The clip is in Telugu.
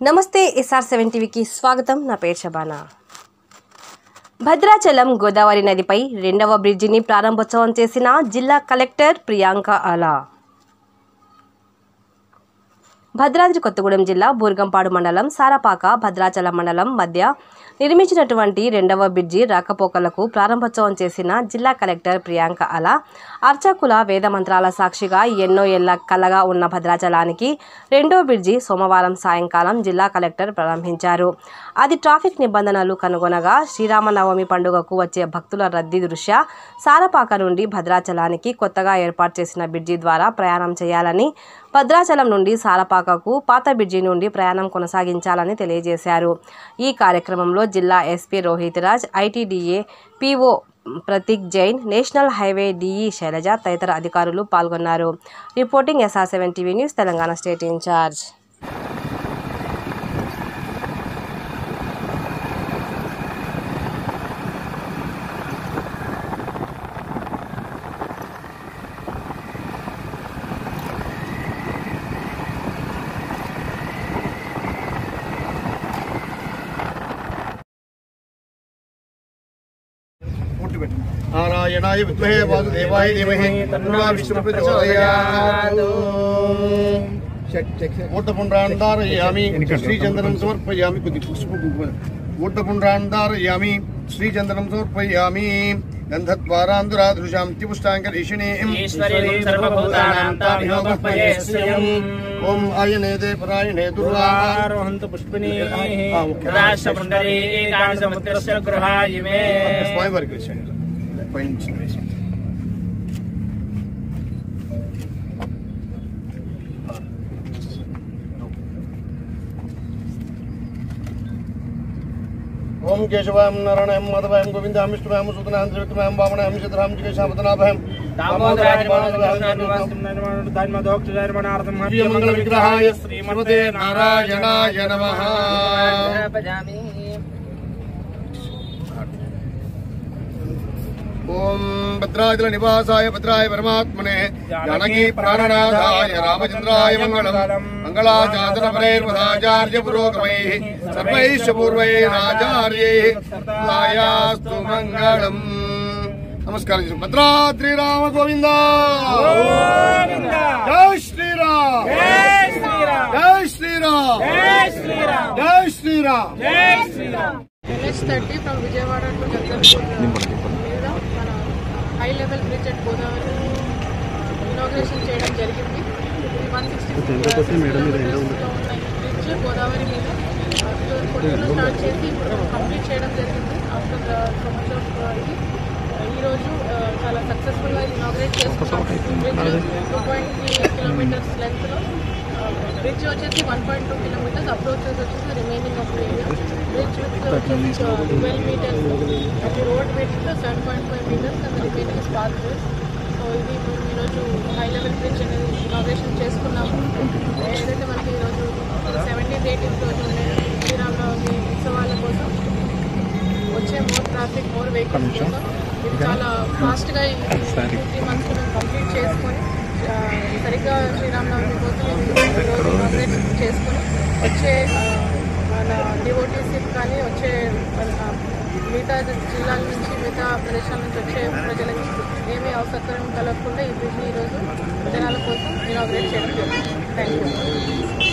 నమస్తే SR7 టీవీకి స్వాగతం. నా పేరు శబానా. భద్రాచలం గోదావరి నదిపై రెండవ బ్రిడ్జిని ప్రారంభోత్సవం చేసిన జిల్లా కలెక్టర్ ప్రియాంక ఆలా. భద్రాద్రి కొత్తగూడెం జిల్లా బూర్గంపాడు మండలం సారపాక భద్రాచలం మండలం మధ్య నిర్మించినటువంటి రెండవ బ్రిడ్జి రాకపోకలకు ప్రారంభోత్సవం చేసిన జిల్లా కలెక్టర్ ప్రియాంక ఆలా అర్చకుల వేద మంత్రాల సాక్షిగా ఎన్నో ఏళ్ల కలగా ఉన్న భద్రాచలానికి రెండో బ్రిడ్జి సోమవారం సాయంకాలం జిల్లా కలెక్టర్ ప్రారంభించారు. అది ట్రాఫిక్ నిబంధనలు కనుగొనగా శ్రీరామనవమి పండుగకు వచ్చే భక్తుల రద్దీ దృష్ట్యా సారపాక నుండి భద్రాచలానికి కొత్తగా ఏర్పాటు చేసిన బ్రిడ్జి ద్వారా ప్రయాణం చేయాలని, భద్రాచలం నుండి సారపాకకు పాత బ్రిడ్జి నుండి ప్రయాణం కొనసాగించాలని తెలియజేశారు. ఈ కార్యక్రమంలో జిల్లా SP Rohit Raj, ITDA PO Prateek Jain, national highway DE Shailaja తదితర అధికారులు పాల్గొన్నారు. Reporting SR7 TV news, Telangana state incharge. नारायणाय विद्महे वासुदेवाय धीमहि तन्नो विष्णुः प्रचोदयात्। ऊर्ध्वपुण्ड्रान्धारयामि श्रीचन्दनं समर्पयामि ऊर्ध्वपुण्ड्रान्धारयामि श्रीचन्दनं समर्पयामि गन्धद्वारान्दुरादृशां त्युष्टाङ्गरीषिणीम् ॐ आयनेदे परायणे दुर्वारोहन्तु पुष्पिनी राष्ट्रपुण्डरी एकादशमुत्रस्य गृहायिमे ओम केशवाय नारायणाय माधवाय गोविंदाय विष्णुवाय सुतनाय त्रिविक्रमाय वामनाय चित्राय केशवतनाभय दामोदराय मंगल विग्रहाय श्रीमते नारायणाय नमः। ओम भद्राचल निवासाय भद्राय परमात्मने जानकी प्राणनाथाय रामचंद्राय मंगलम मंगलाचारण परेर्वदाचार्य पुरोगमैः सर्वैश्च पूर्वैः आचार्यैः लायास्तु मंगलम। नमस्कार जी। भद्राद्रि राम गोविंदा जय श्री राम जय श्री राम जय श्री राम जय श्री राम जय श्री राम जय Shri Ram. NH30 from Vijayawada to Chandrapur high level bridge at Godavari inauguration చేయడం జరిగింది. 166 బ్రిడ్జ్ గోదావరి మీద పొద్దున్న స్టార్ట్ చేసి కంప్లీట్ చేయడం జరిగింది. ఆఫ్టర్ సో మచ్ ఆఫ్ ఇది ఈరోజు చాలా సక్సెస్ఫుల్గా ఇనాగ్రేట్ చేసుకున్నాం. బ్రిడ్జ్ 2.3 కిలోమీటర్స్ లెంత్లో, బ్రిడ్జ్ వచ్చేసి 1.2 కిలోమీటర్స్, అప్రోచెస్ వచ్చేసి రిమైనింగ్ ఆఫ్ ఏరియా. బ్రిడ్జ్ వచ్చేసి 12 మీటర్స్, అది road width 7.5 metres and remaining స్పాత్ వేస్. సో ఇది ఈరోజు హై లెవెల్ బ్రిడ్జ్ అనేది ఇనాగ్రేషన్ చేసుకున్నాము. ఏదైతే మనకి ఈరోజు 17th 18th రోజు ఉండే శ్రీరామనవమి ఉత్సవాల కోసం వచ్చే మోర్ ట్రాఫిక్, మోర్ వెహికల్స్ కోసం ఇది చాలా ఫాస్ట్గా 2-3 మంత్స్ మేము కంప్లీట్ చేసుకొని సరిగ్గా శ్రీరామనవమి కోసం ఈరోజు ఇనాగ్రేట్ చేసుకొని వచ్చే మన డివోటీస్కి కానీ వచ్చే మిగతా జిల్లాల నుంచి, మిగతా ప్రదేశాల నుంచి వచ్చే ప్రజలకి ఏమీ అవసరం కలగకుండా ఈ బ్రిడ్జ్ని ఈరోజు జనాల కోసం ఇనాగ్రేట్ చేయడం జరుగుతుంది. Thank you.